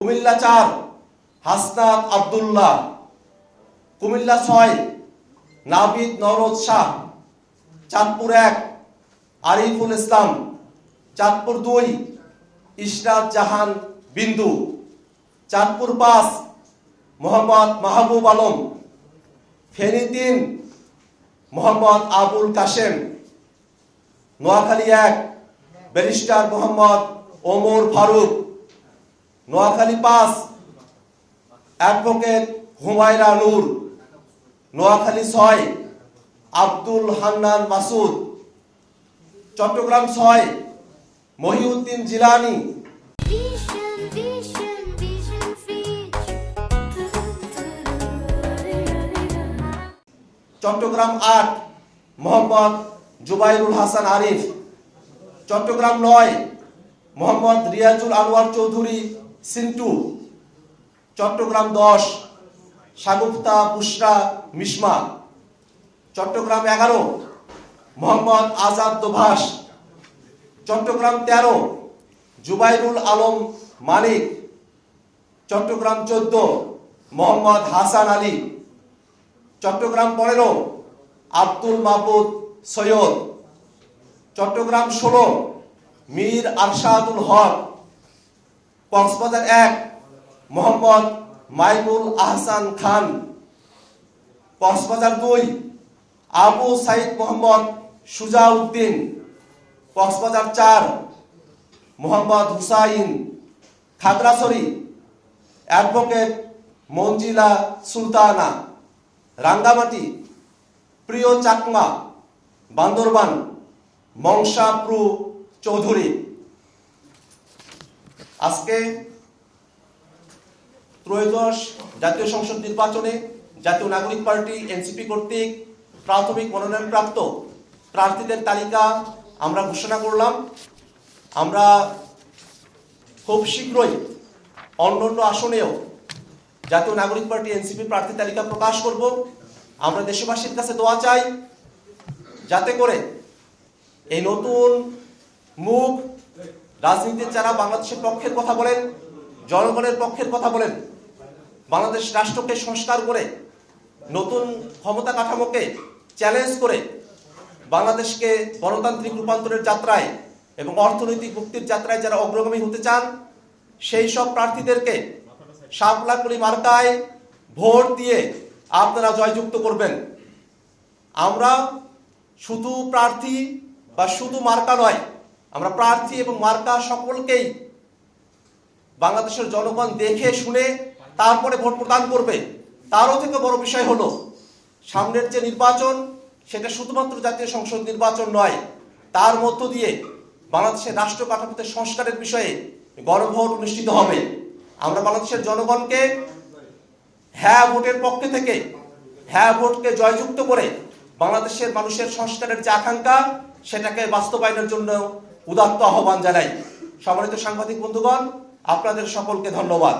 কুমিল্লা ৪ হাসনাত আব্দুল্লাহ, কুমিল্লা ৬ নাবিদ নওরোজ শাহ, চাঁদপুর ১ আরিফুল ইসলাম, চাঁদপুর ২ ইশরাত জাহান বিন্দু, Chandpur ৫ Mohammad Mahbub Alam, Feni ৩ Mohammad Abul Kashem, Noakhali ১ barrister Mohammad Omar Faruk, Noakhali ৫ advocate Humaira নূর, নোয়াখালী ৬ আব্দুল হান্নান মাসুদ, চট্টগ্রাম ৬ মহিউদ্দিন জিলানী, চট্টগ্রাম ৮ মোহাম্মদ জুবাইরুল হাসান আরিফ, চট্টগ্রাম ৯ মোহাম্মদ রিয়াজুল আনোয়ার চৌধুরী সিন্টু, চট্টগ্রাম ১০ শাগুফতা বুশরা মিশমা, চট্টগ্রাম ১১ মোহাম্মদ আজাদ দোভাষ, চট্টগ্রাম ১৩ জুবাইরুল আলম মানিক, চট্টগ্রাম ১৪ মোহাম্মদ হাসান আলী, চট্টগ্রাম ১৫ আব্দুল মাবুদ সৈয়দ, চট্টগ্রাম ১৬ মীর আরশাদুল হক, কক্সবাজার ১ মোহাম্মদ মাইনুল আহসান খান, Cox's Bazar ২ Abu Saeed Mohammad Sujauddin, Cox's Bazar ৪ Mohammad Hussain, Khagrachari advocate Manjila Sultana, Rangamati প্রিয় চাকমা, বান্দরবান মংসাপ্রু চৌধুরী। আজকে ত্রয়োদশ জাতীয় সংসদ নির্বাচনে জাতীয় নাগরিক পার্টি এনসিপি কর্তৃক প্রাথমিক মনোনয়নপ্রাপ্ত প্রার্থীদের তালিকা আমরা ঘোষণা করলাম। আমরা খুব শীঘ্রই অন্যান্য আসনেও জাতীয় নাগরিক পার্টি এনসিপি প্রার্থী তালিকা প্রকাশ করব। আমরা দেশবাসীর কাছে দোয়া চাই যাতে করে এই নতুন মুখ রাজনীতির যারা বাংলাদেশের পক্ষের কথা বলেন, জনগণের পক্ষের কথা বলেন, বাংলাদেশ রাষ্ট্রকে সংস্কার করে নতুন ক্ষমতা কাঠামোকে চ্যালেঞ্জ করে বাংলাদেশকে গণতান্ত্রিক রূপান্তরের যাত্রায় এবং অর্থনৈতিক মুক্তির যাত্রায় যারা অগ্রগামী হতে চান সেই সব প্রার্থীদেরকে শাপলাকলি মার্কায় ভোট দিয়ে আপনারা জয়যুক্ত করবেন। আমরা শুধু প্রার্থী বা শুধু মার্কা নয়, আমরা প্রার্থী এবং মার্কা সকলকেই বাংলাদেশের জনগণ দেখে শুনে তারপরে ভোট প্রদান করবে। তারও থেকে বড় বিষয় হলো সামনের যে নির্বাচন সেটা শুধুমাত্র জাতীয় সংসদ নির্বাচন নয়, তার মধ্য দিয়ে বাংলাদেশের রাষ্ট্র কাঠামোতে সংস্কারের বিষয়ে গণভোট অনুষ্ঠিত হবে। আমরা বাংলাদেশের জনগণকে হ্যাঁ ভোটের পক্ষে থেকে হ্যাঁ ভোটকে জয়যুক্ত করে বাংলাদেশের মানুষের সংস্কারের যে আকাঙ্ক্ষা সেটাকে বাস্তবায়নের জন্য উদাত্ত আহ্বান জানাই। সম্মানিত সাংবাদিক বন্ধুগণ, আপনাদের সকলকে ধন্যবাদ।